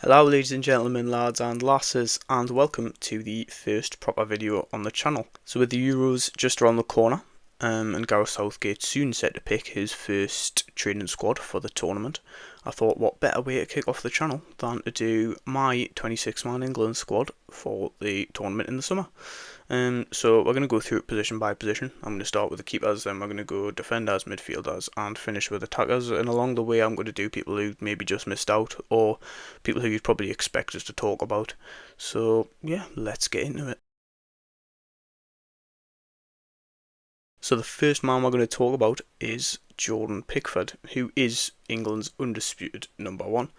Hello ladies and gentlemen, lads and lasses, and welcome to the first proper video on the channel. So with the Euros just around the corner, and Gareth Southgate soon set to pick his first training squad for the tournament, I thought what better way to kick off the channel than to do my 26-man England squad for the tournament in the summer. So we're going to go through it position by position. I'm going to start with the keepers, then we're going to go defenders, midfielders, and finish with attackers. And along the way, I'm going to do people who maybe just missed out, or people who you'd probably expect us to talk about. So yeah, let's get into it. So the first man we're going to talk about is Jordan Pickford, who is England's undisputed number one.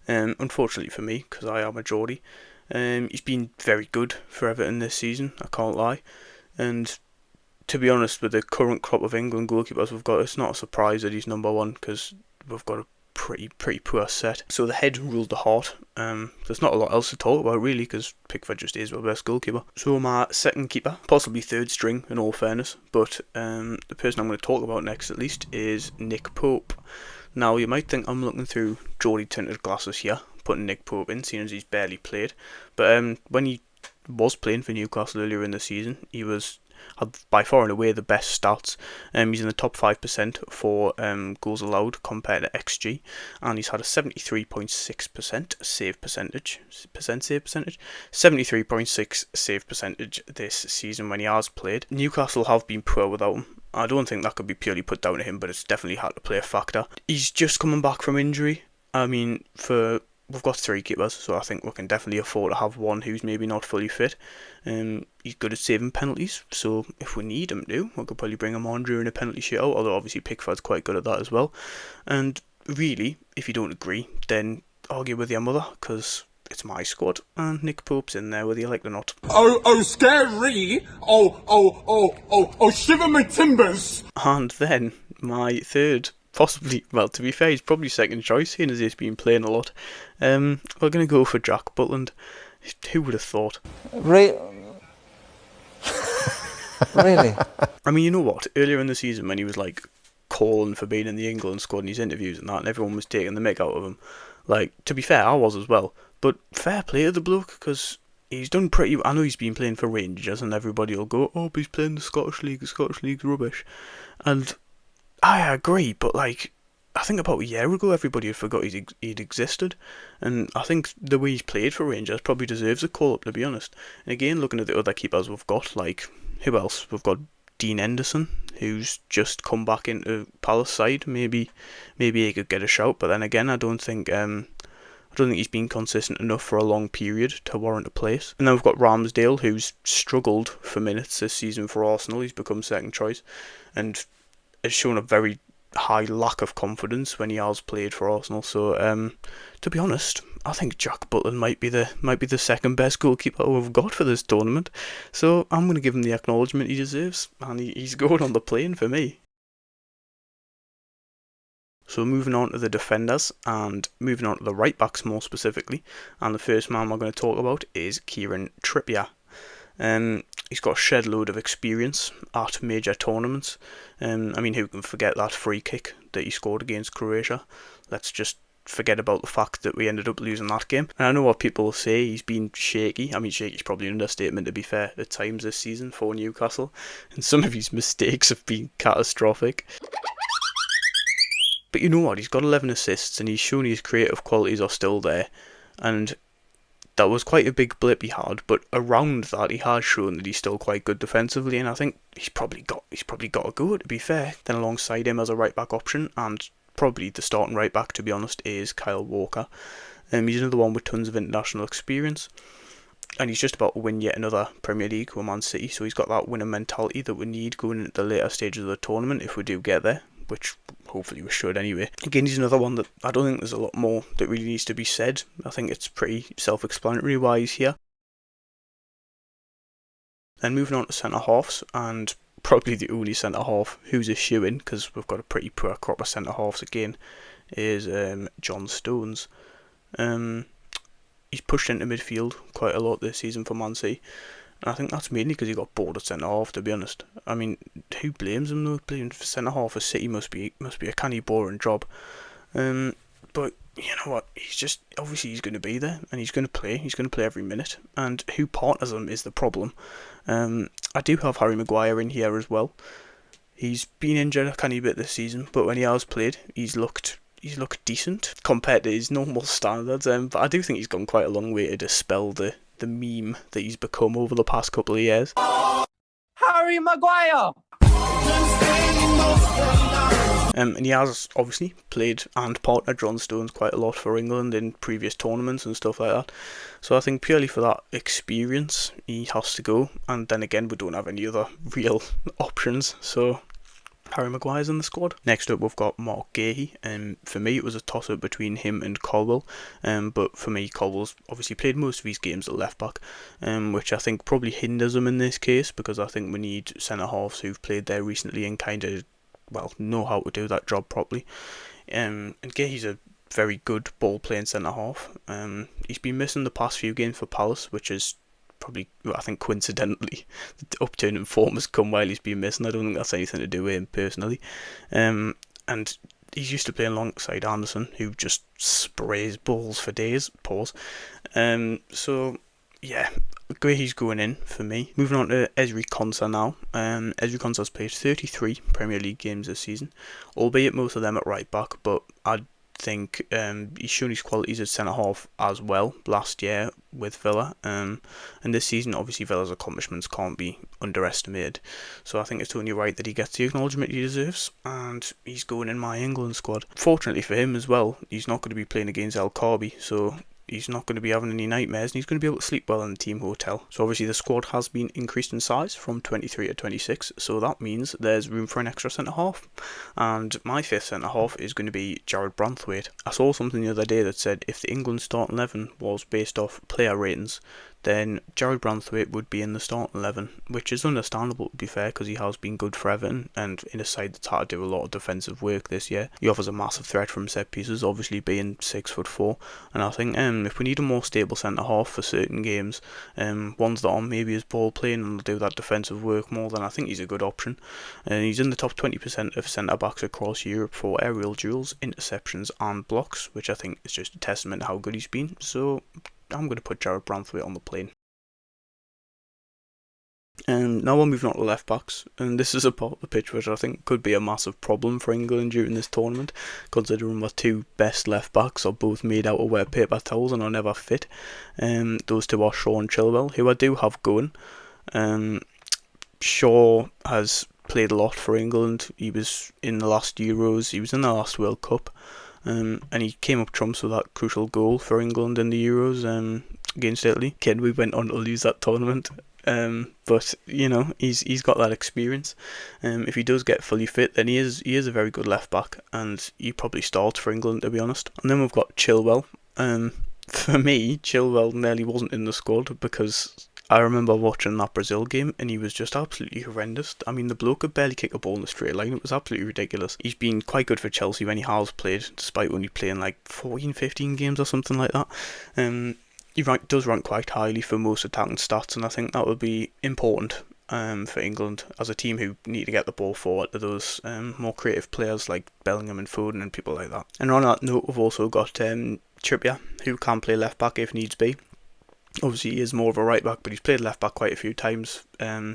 Unfortunately for me, because I am a Geordie, he's been very good for Everton this season, I can't lie. And to be honest, with the current crop of England goalkeepers we've got, it's not a surprise that he's number one, because we've got a pretty poor set. So the head ruled the heart. There's not a lot else to talk about really, because Pickford just is our best goalkeeper. So my second keeper, possibly third string in all fairness, but the person I'm going to talk about next at least is Nick Pope. Now you might think I'm looking through Geordie tinted glasses here, putting Nick Pope in, seeing as he's barely played. But when he was playing for Newcastle earlier in the season, he had by far and away the best stats. He's in the top 5% for goals allowed compared to XG, and he's had a 73.6% save percentage. 73.6 save percentage this season when he has played. Newcastle have been poor without him. I don't think that could be purely put down to him, but it's definitely had to play a factor. He's just coming back from injury. I mean, we've got three keepers, so I think we can definitely afford to have one who's maybe not fully fit. He's good at saving penalties, so if we need him to, we could probably bring him on during a penalty shootout, although obviously Pickford's quite good at that as well. And really, if you don't agree, then argue with your mother, because it's my squad, and Nick Pope's in there whether you like it or not. Oh, scary! Oh, shiver my timbers! And then my third, possibly, well, to be fair, he's probably second choice, seeing as he's been playing a lot. We're going to go for Jack Butland. Who would have thought? Really? I mean, you know what? Earlier in the season, when he was like calling for being in the England squad in his interviews and that, and everyone was taking the mick out of him. Like, to be fair, I was as well. But fair play to the bloke, because he's done pretty. I know he's been playing for Rangers, and everybody will go, "Oh, but he's playing the Scottish League. The Scottish League's rubbish." And I agree, but like, I think about a year ago, everybody had forgot he'd existed, and I think the way he's played for Rangers probably deserves a call up, to be honest. And again, looking at the other keepers we've got, like, who else? We've got Dean Henderson, who's just come back into Palace side. Maybe he could get a shout, but then again, I don't think he's been consistent enough for a long period to warrant a place. And then we've got Ramsdale, who's struggled for minutes this season for Arsenal. He's become second choice, and has shown a very high lack of confidence when he has played for Arsenal. So, to be honest, I think Jack Butland might be the second best goalkeeper we've got for this tournament. So I'm going to give him the acknowledgement he deserves, and he's going on the plane for me. So moving on to the defenders, and moving on to the right backs more specifically, and the first man we're going to talk about is Kieran Trippier. He's got a shed load of experience at major tournaments. I mean, who can forget that free kick that he scored against Croatia? Let's just forget about the fact that we ended up losing that game. And I know what people say, he's been shaky. I mean, shaky's probably an understatement, to be fair, at times this season for Newcastle, and some of his mistakes have been catastrophic. But you know what, he's got 11 assists, and he's shown his creative qualities are still there, and that was quite a big blip he had, but around that he has shown that he's still quite good defensively, and I think he's probably got a go, to be fair. Then alongside him as a right back option, and probably the starting right back, to be honest, is Kyle Walker. He's another one with tons of international experience, and he's just about to win yet another Premier League with Man City, so he's got that winning mentality that we need going into the later stages of the tournament if we do get there, which hopefully we should anyway. Again, he's another one that I don't think there's a lot more that really needs to be said. I think it's pretty self-explanatory why he's here. Then moving on to centre-halves, and probably the only centre-half who's a shoe-in, because we've got a pretty poor crop of centre-halves again, is John Stones. He's pushed into midfield quite a lot this season for Man City. And I think that's mainly because he got bored at centre half, to be honest. I mean, who blames him though? Playing for centre half for City must be a canny boring job. But you know what? He's going to be there and he's going to play. He's going to play every minute. And who partners him is the problem. I do have Harry Maguire in here as well. He's been injured a tiny bit this season, but when he has played, he's looked decent compared to his normal standards. But I do think he's gone quite a long way to dispel the meme that he's become over the past couple of years. Harry Maguire! And he has obviously played and partnered John Stones quite a lot for England in previous tournaments and stuff like that. So I think purely for that experience, he has to go. And then again, we don't have any other real options. So Harry Maguire's in the squad. Next up, we've got Mark Gahey. For me, it was a toss-up between him and Colwill. But for me, Colwill's obviously played most of his games at left-back, which I think probably hinders him in this case, because I think we need centre-halves who've played there recently and kind of, know how to do that job properly. And Gahey's a very good ball-playing centre-half. He's been missing the past few games for Palace, which is probably, I think coincidentally, the upturn in form has come while he's been missing. I don't think that's anything to do with him personally. And he's used to playing alongside Anderson, who just sprays balls for days. Pause. So, yeah, Gahey's going in for me. Moving on to Ezri Konsa now. Ezri Konsa's played 33 Premier League games this season, albeit most of them at right back, but I'd think he's shown his qualities at centre half as well last year with Villa, and this season obviously Villa's accomplishments can't be underestimated, so I think it's only right that he gets the acknowledgement he deserves, and he's going in my England squad. Fortunately for him as well, he's not going to be playing against El Kaabi, so he's not going to be having any nightmares, and he's going to be able to sleep well in the team hotel. So obviously the squad has been increased in size from 23 to 26, so that means there's room for an extra centre-half. And my fifth centre-half is going to be Jarrad Branthwaite. I saw something the other day that said if the England starting 11 was based off player ratings, then Jarrad Branthwaite would be in the starting 11, which is understandable to be fair, because he has been good for Everton, and in a side that's had to do a lot of defensive work this year. He offers a massive threat from set pieces, obviously being 6'4", and I think if we need a more stable centre-half for certain games, ones that are maybe his ball playing and will do that defensive work more, then I think he's a good option. And he's in the top 20% of centre-backs across Europe for aerial duels, interceptions and blocks, which I think is just a testament to how good he's been, so I'm going to put Jarrad Branthwaite on the plane. And now we're moving on to left backs, and this is a part of the pitch which I think could be a massive problem for England during this tournament, considering my two best left backs are both made out of wet paper towels and are never fit. Those two are Shaw and Chilwell, who I do have going. Shaw has played a lot for England. He was in the last Euros, he was in the last World Cup. And he came up trumps with that crucial goal for England in the Euros against Italy. Again, we went on to lose that tournament, but he's got that experience. If he does get fully fit, then he is a very good left back, and he probably starts for England, to be honest. And then we've got Chilwell. For me, Chilwell nearly wasn't in the squad because I remember watching that Brazil game and he was just absolutely horrendous. I mean, the bloke could barely kick a ball in a straight line. It was absolutely ridiculous. He's been quite good for Chelsea when he has played, despite only playing like 14, 15 games or something like that. He does rank quite highly for most attacking stats, and I think that would be important for England as a team who need to get the ball forward to those more creative players like Bellingham and Foden and people like that. And on that note, we've also got Trippier, who can play left back if needs be. Obviously, he is more of a right back, but he's played left back quite a few times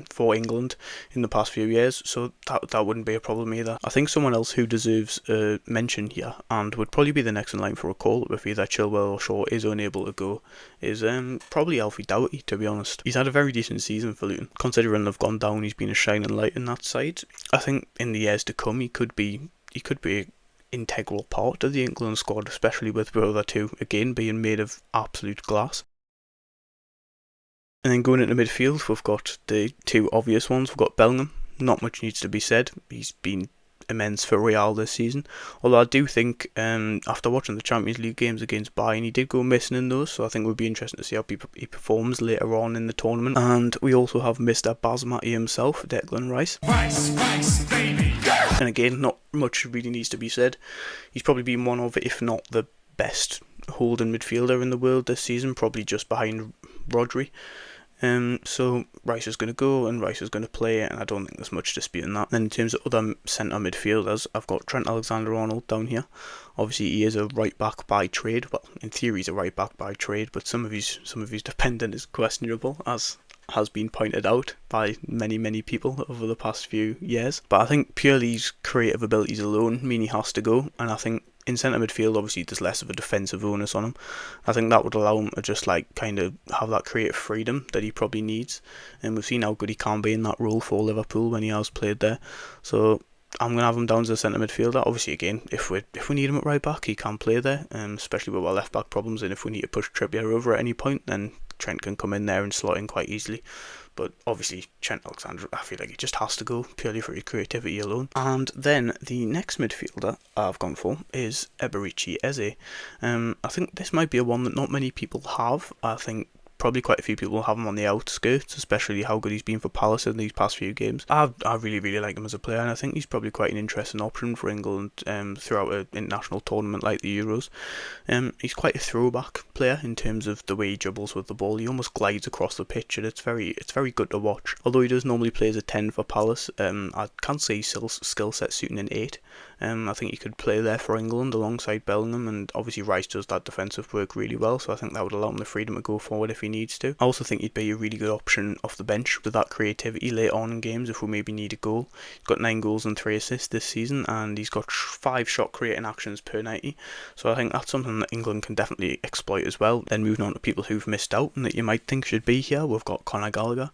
for England in the past few years, so that wouldn't be a problem either. I think someone else who deserves a mention here, and would probably be the next in line for a call if either Chilwell or Shaw is unable to go, is probably Alfie Doughty, to be honest. He's had a very decent season for Luton. Considering they've gone down, he's been a shining light in that side. I think in the years to come, he could be an integral part of the England squad, especially with the other two, again, being made of absolute glass. And then going into midfield, we've got the two obvious ones. We've got Bellingham. Not much needs to be said. He's been immense for Real this season. Although I do think, after watching the Champions League games against Bayern, he did go missing in those. So I think it would be interesting to see how he performs later on in the tournament. And we also have Mr. Basmati himself, Declan Rice. Rice, baby! And again, not much really needs to be said. He's probably been one of, if not the best holding midfielder in the world this season, probably just behind Rodri. So Rice is going to go and Rice is going to play, and I don't think there's much disputing that. Then in terms of other centre midfielders, I've got Trent Alexander-Arnold down here. Obviously, he is a right back by trade. Well, in theory, he's a right back by trade, but some of his dependent is questionable, as has been pointed out by many people over the past few years. But I think purely his creative abilities alone mean he has to go, and I think in centre midfield, obviously, there's less of a defensive onus on him. I think that would allow him to just kind of have that creative freedom that he probably needs, and we've seen how good he can be in that role for Liverpool when he has played there. So I'm going to have him down as a centre midfielder. Obviously, again, if we need him at right back, he can play there, especially with our left back problems, and if we need to push Trippier over at any point, then Trent can come in there and slot in quite easily. But obviously, Trent Alexander, I feel like he just has to go purely for his creativity alone. And then the next midfielder I've gone for is Eberechi Eze. I think this might be a one that not many people have. I think probably quite a few people have him on the outskirts, especially how good he's been for Palace in these past few games. I really like him as a player, and I think he's probably quite an interesting option for England throughout an international tournament like the Euros. He's quite a throwback player in terms of the way he dribbles with the ball. He almost glides across the pitch, and it's very good to watch. Although he does normally play as a 10 for Palace, I can't say his skill set suiting an 8. I think he could play there for England alongside Bellingham, and obviously Rice does that defensive work really well, so I think that would allow him the freedom to go forward if he needs to. I also think he'd be a really good option off the bench with that creativity later on in games if we maybe need a goal. He's got 9 goals and 3 assists this season, and he's got 5 shot creating actions per 90, so I think that's something that England can definitely exploit as well. Then moving on to people who've missed out and that you might think should be here, we've got Conor Gallagher.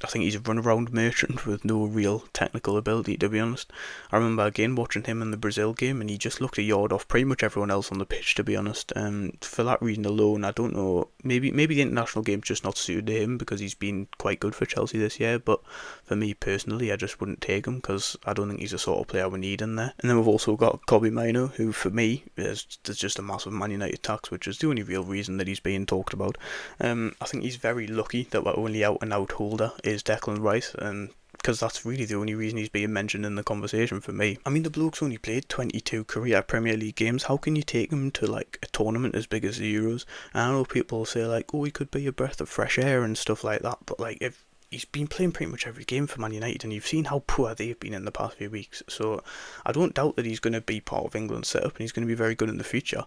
I think he's a run-around merchant with no real technical ability, to be honest. I remember again watching him in the Brazil game, and he just looked a yard off pretty much everyone else on the pitch, to be honest. For that reason alone, I don't know, maybe the international game's just not suited to him because he's been quite good for Chelsea this year, but for me personally, I just wouldn't take him because I don't think he's the sort of player we need in there. And then we've also got Kobbie Mainoo, who for me is just a massive Man United tax, which is the only real reason that he's being talked about. I think he's very lucky that we're only out-and-out holder is Declan Rice, and because that's really the only reason he's being mentioned in the conversation for me. I mean, the bloke's only played 22 career Premier League games. How can you take him to a tournament as big as the Euros? And I know people say oh, he could be a breath of fresh air and stuff like that, but if he's been playing pretty much every game for Man United, and you've seen how poor they've been in the past few weeks, so I don't doubt that he's going to be part of England's setup and he's going to be very good in the future.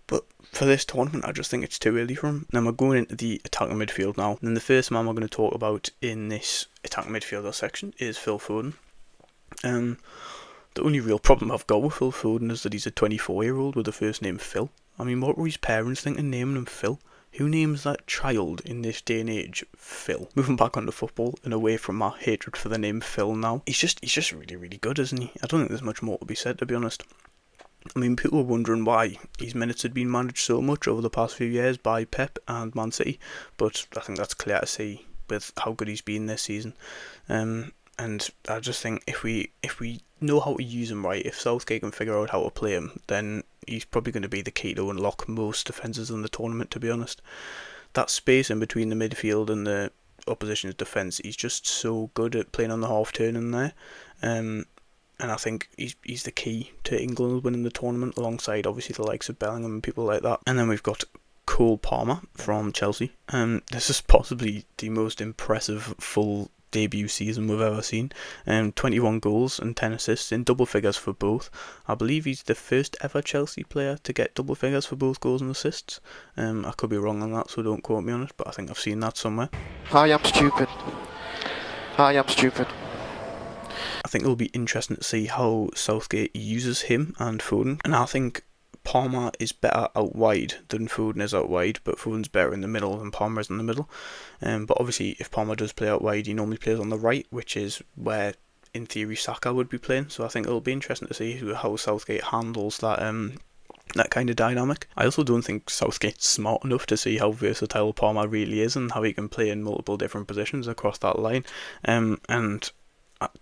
But for this tournament, I just think it's too early for him. Now we're going into the attacking midfield now. And the first man we're going to talk about in this attacking midfielder section is Phil Foden. The only real problem I've got with Phil Foden is that he's a 24-year-old with the first name Phil. I mean, what were his parents thinking naming him Phil? Who names that child in this day and age Phil? Moving back onto football and away from my hatred for the name Phil now. He's just really good, isn't he? I don't think there's much more to be said, to be honest. I mean, people were wondering why his minutes had been managed so much over the past few years by Pep and Man City, but I think that's clear to see with how good he's been this season. And I just think if we know how to use him right, if Southgate can figure out how to play him, then he's probably going to be the key to unlock most defences in the tournament, to be honest. That space in between the midfield and the opposition's defence, he's just so good at playing on the half turn in there. And I think he's the key to England winning the tournament, alongside obviously the likes of Bellingham and people like that. And then we've got Cole Palmer from Chelsea. This is possibly the most impressive full debut season we've ever seen. 21 goals and 10 assists in double figures for both. I believe he's the first ever Chelsea player to get double figures for both goals and assists. I could be wrong on that, so don't quote me on it, but I think I've seen that somewhere. I am stupid. I think it'll be interesting to see how Southgate uses him and Foden, and I think Palmer is better out wide than Foden is out wide, but Foden's better in the middle than Palmer is in the middle. But obviously if Palmer does play out wide, he normally plays on the right, which is where in theory Saka would be playing, so I think it'll be interesting to see how Southgate handles that kind of dynamic. I also don't think Southgate's smart enough to see how versatile Palmer really is and how he can play in multiple different positions across that line. And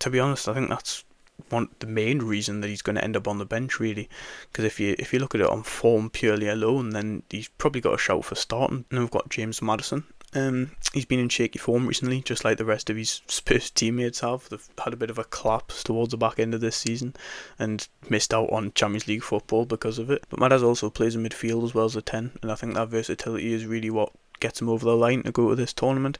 to be honest, I think that's the main reason that he's going to end up on the bench, really, because if you look at it on form purely alone, then he's probably got a shout for starting. And we've got James Maddison. He's been in shaky form recently, just like the rest of his Spurs teammates have. They've had a bit of a collapse towards the back end of this season and missed out on Champions League football because of it. But Maddison also plays in midfield as well as a 10, and I think that versatility is really what gets him over the line to go to this tournament.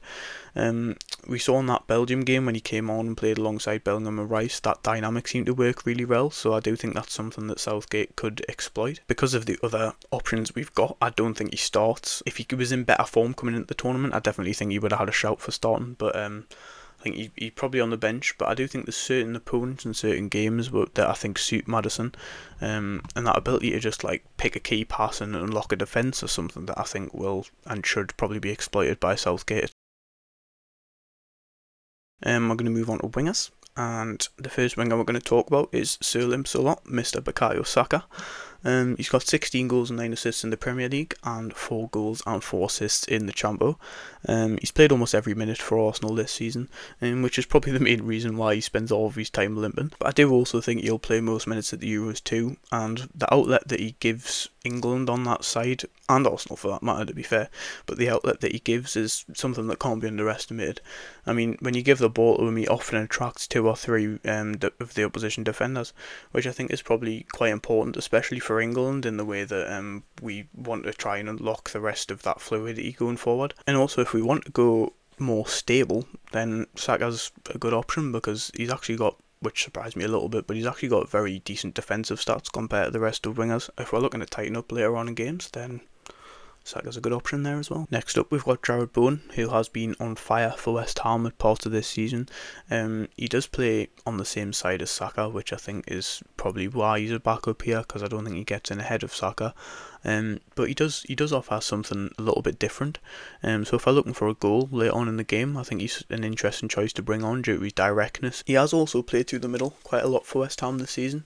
We saw in that Belgium game when he came on and played alongside Bellingham and Rice, that dynamic seemed to work really well, so I do think that's something that Southgate could exploit. Because of the other options we've got, I don't think he starts. If he was in better form coming into the tournament, I definitely think he would have had a shout for starting, but I think he's probably on the bench, but I do think there's certain opponents and certain games that I think suit Maddison, and that ability to just like pick a key pass and unlock a defence or something that I think will and should probably be exploited by Southgate. We're going to move on to wingers, and the first winger we're going to talk about is Sir Limp-Solot, Mr. Bukayo Saka. He's got 16 goals and 9 assists in the Premier League and 4 goals and 4 assists in the Champo. He's played almost every minute for Arsenal this season, which is probably the main reason why he spends all of his time limping. But I do also think he'll play most minutes at the Euros too, and the outlet that he gives England on that side, and Arsenal for that matter to be fair, but the outlet that he gives is something that can't be underestimated. I mean, when you give the ball to him, he often attracts 2 or 3 of the opposition defenders, which I think is probably quite important, especially for England, in the way that we want to try and unlock the rest of that fluidity going forward. And also, if we want to go more stable, then Saka's a good option, because he's actually got, which surprised me a little bit, but he's actually got very decent defensive stats compared to the rest of wingers. If we're looking to tighten up later on in games, then Saka's a good option there as well. Next up, we've got Jarrod Bowen, who has been on fire for West Ham at part of this season. He does play on the same side as Saka, which I think is probably why he's a backup here, because I don't think he gets in ahead of Saka. But he does offer something a little bit different. So if I'm looking for a goal later on in the game, I think he's an interesting choice to bring on due to his directness. He has also played through the middle quite a lot for West Ham this season,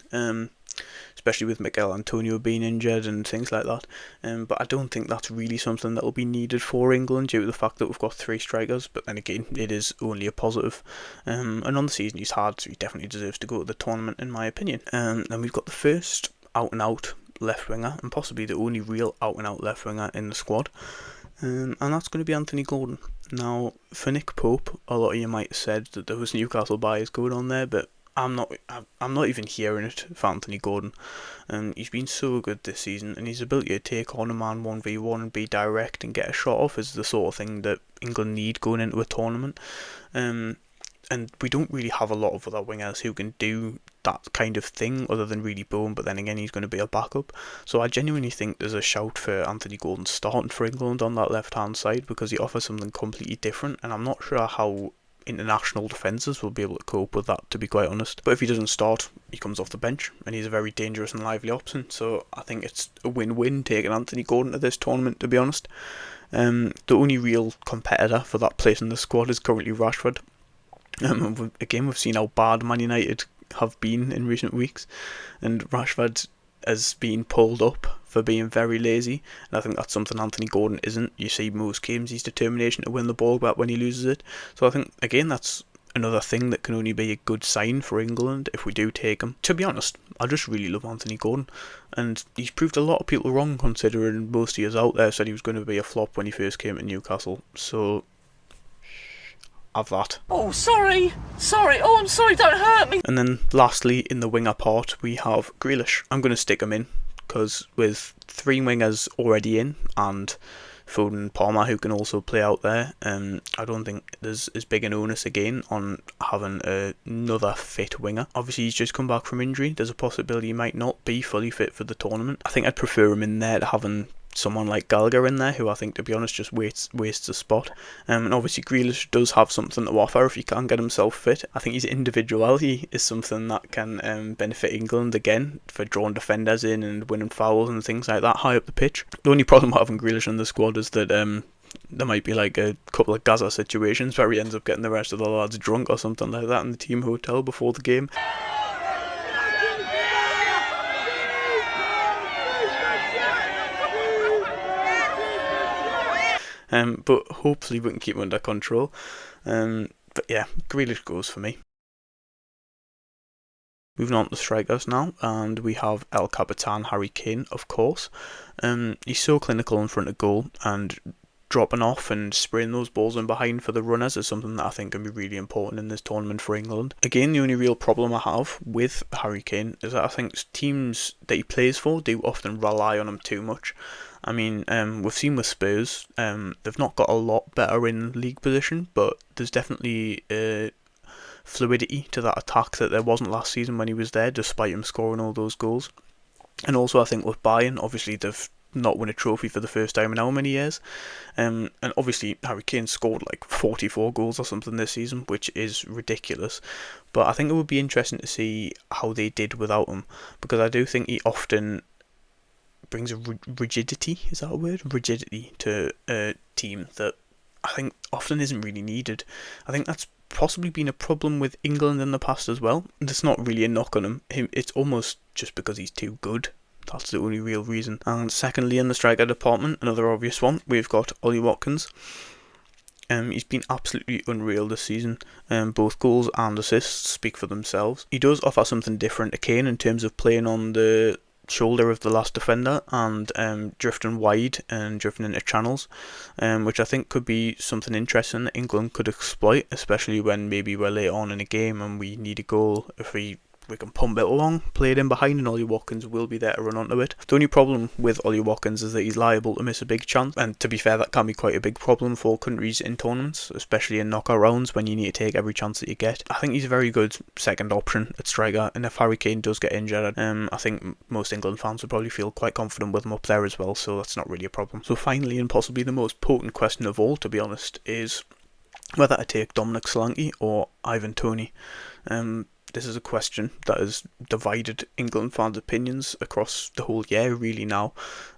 especially with Mikel Antonio being injured and things like that. But I don't think that's really something that will be needed for England due to the fact that we've got 3 strikers. But then again, it is only a positive. And on the season he's had, so he definitely deserves to go to the tournament in my opinion. Then we've got the first out and out left winger, and possibly the only real out and out left winger in the squad. And that's going to be Anthony Gordon. Now, for Nick Pope, a lot of you might have said that there was Newcastle bias going on there, but I'm not even hearing it for Anthony Gordon. He's been so good this season, and his ability to take on a man 1v1 and be direct and get a shot off is the sort of thing that England need going into a tournament. And we don't really have a lot of other wingers who can do that kind of thing other than really Bowen, but then again he's going to be a backup. So I genuinely think there's a shout for Anthony Gordon starting for England on that left hand side, because he offers something completely different, and I'm not sure how international defences will be able to cope with that, to be quite honest. But if he doesn't start, he comes off the bench, and he's a very dangerous and lively option, so I think it's a win-win taking Anthony Gordon to this tournament, to be honest. The only real competitor for that place in the squad is currently Rashford. Again, we've seen how bad Man United have been in recent weeks, and Rashford has been pulled up for being very lazy, and I think that's something Anthony Gordon isn't. You see most games his determination to win the ball back when he loses it, so I think again that's another thing that can only be a good sign for England if we do take him. To be honest, I just really love Anthony Gordon, and he's proved a lot of people wrong, considering most of us out there said he was going to be a flop when he first came to Newcastle, so have that. Oh, sorry. Oh, I'm sorry, don't hurt me. And then lastly, in the winger part, we have Grealish. I'm going to stick him in, because with 3 wingers already in, and Foden and Palmer who can also play out there, I don't think there's as big an onus again on having another fit winger. Obviously he's just come back from injury, there's a possibility he might not be fully fit for the tournament. I think I'd prefer him in there to having someone like Gallagher in there, who I think, to be honest, just wastes a spot. And obviously Grealish does have something to offer if he can get himself fit. I think his individuality is something that can benefit England again for drawing defenders in and winning fouls and things like that high up the pitch. The only problem with having Grealish in the squad is that there might be like a couple of Gaza situations where he ends up getting the rest of the lads drunk or something like that in the team hotel before the game. But hopefully we can keep him under control. But yeah, Grealish goes for me. Moving on to strikers now, and we have El Capitan Harry Kane, of course. He's so clinical in front of goal, and dropping off and spraying those balls in behind for the runners is something that I think can be really important in this tournament for England. Again, the only real problem I have with Harry Kane is that I think teams that he plays for do often rely on him too much. I mean, we've seen with Spurs, they've not got a lot better in league position, but there's definitely fluidity to that attack that there wasn't last season when he was there, despite him scoring all those goals. And also, I think with Bayern, obviously they've not won a trophy for the first time in how many years, and obviously Harry Kane scored like 44 goals or something this season, which is ridiculous. But I think it would be interesting to see how they did without him, because I do think he often brings a rigidity, is that a word? Rigidity to a team that I think often isn't really needed. I think that's possibly been a problem with England in the past as well. That's not really a knock on him. It's almost just because he's too good. That's the only real reason. And secondly, in the striker department, another obvious one, we've got Ollie Watkins. He's been absolutely unreal this season. Both goals and assists speak for themselves. He does offer something different to Kane in terms of playing on the shoulder of the last defender and drifting wide and drifting into channels, which I think could be something interesting that England could exploit, especially when maybe we're late on in a game and we need a goal. If we can pump it along, play it in behind, and Ollie Watkins will be there to run onto it. The only problem with Ollie Watkins is that he's liable to miss a big chance, and to be fair, that can be quite a big problem for countries in tournaments, especially in knockout rounds when you need to take every chance that you get. I think he's a very good second option at striker, and if Harry Kane does get injured, I think most England fans would probably feel quite confident with him up there as well, so that's not really a problem. So finally, and possibly the most potent question of all, to be honest, is whether to take Dominic Solanke or Ivan Toney. This is a question that has divided England fans' opinions across the whole year, really, now.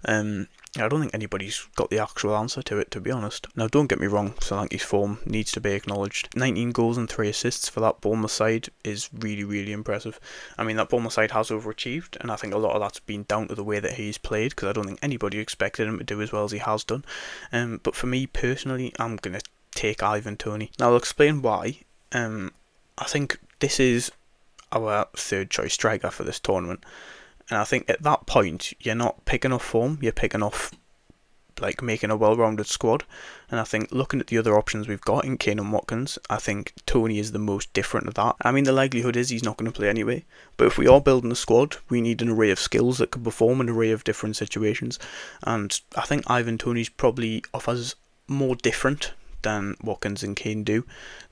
I don't think anybody's got the actual answer to it, to be honest. Now, don't get me wrong, Solanke's form needs to be acknowledged. 19 goals and 3 assists for that Bournemouth side is really, really impressive. I mean, that Bournemouth side has overachieved, and I think a lot of that's been down to the way that he's played, because I don't think anybody expected him to do as well as he has done. But for me, personally, I'm going to take Ivan Toney. Now, I'll explain why. I think this is our third choice striker for this tournament, and I think at that point you're not picking off form, you're picking off like making a well-rounded squad. And I think looking at the other options we've got in Kane and Watkins, I think Toney is the most different of that. I mean, the likelihood is he's not going to play anyway, but if we are building a squad, we need an array of skills that can perform an array of different situations, and I think Ivan Toney's probably offers more different than Watkins and Kane do,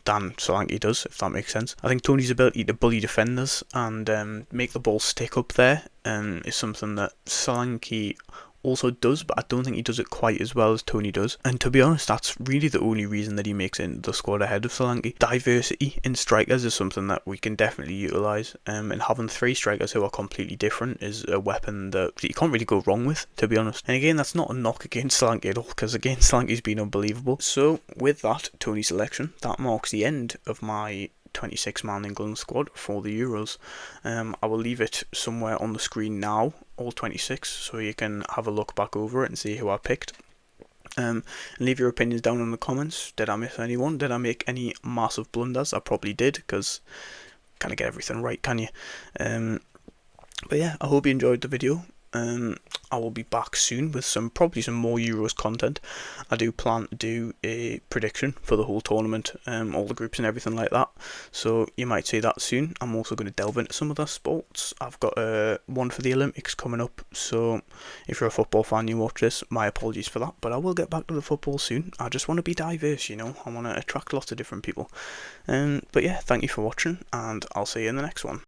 than Solanke does, if that makes sense. I think Toney's ability to bully defenders and make the ball stick up there is something that Solanke also does, but I don't think he does it quite as well as Toney does. And to be honest, that's really the only reason that he makes it into the squad ahead of Solanke. Diversity in strikers is something that we can definitely utilise, and having 3 strikers who are completely different is a weapon that you can't really go wrong with, to be honest. And again, that's not a knock against Solanke at all, because again, Solanke's been unbelievable. So with that Toney selection, that marks the end of my 26-man England squad for the Euros. I will leave it somewhere on the screen now, all 26, so you can have a look back over it and see who I picked. And leave your opinions down in the comments. Did I miss anyone? Did I make any massive blunders? I probably did, because can't get everything right, can you? But yeah, I hope you enjoyed the video. I will be back soon with probably some more Euros content. I do plan to do a prediction for the whole tournament, all the groups and everything like that, so you might see that soon. I'm also going to delve into some other sports. I've got one for the Olympics coming up, so if you're a football fan you watch this, my apologies for that, but I will get back to the football soon. I just want to be diverse, you know, I want to attract lots of different people. But yeah, thank you for watching, and I'll see you in the next one.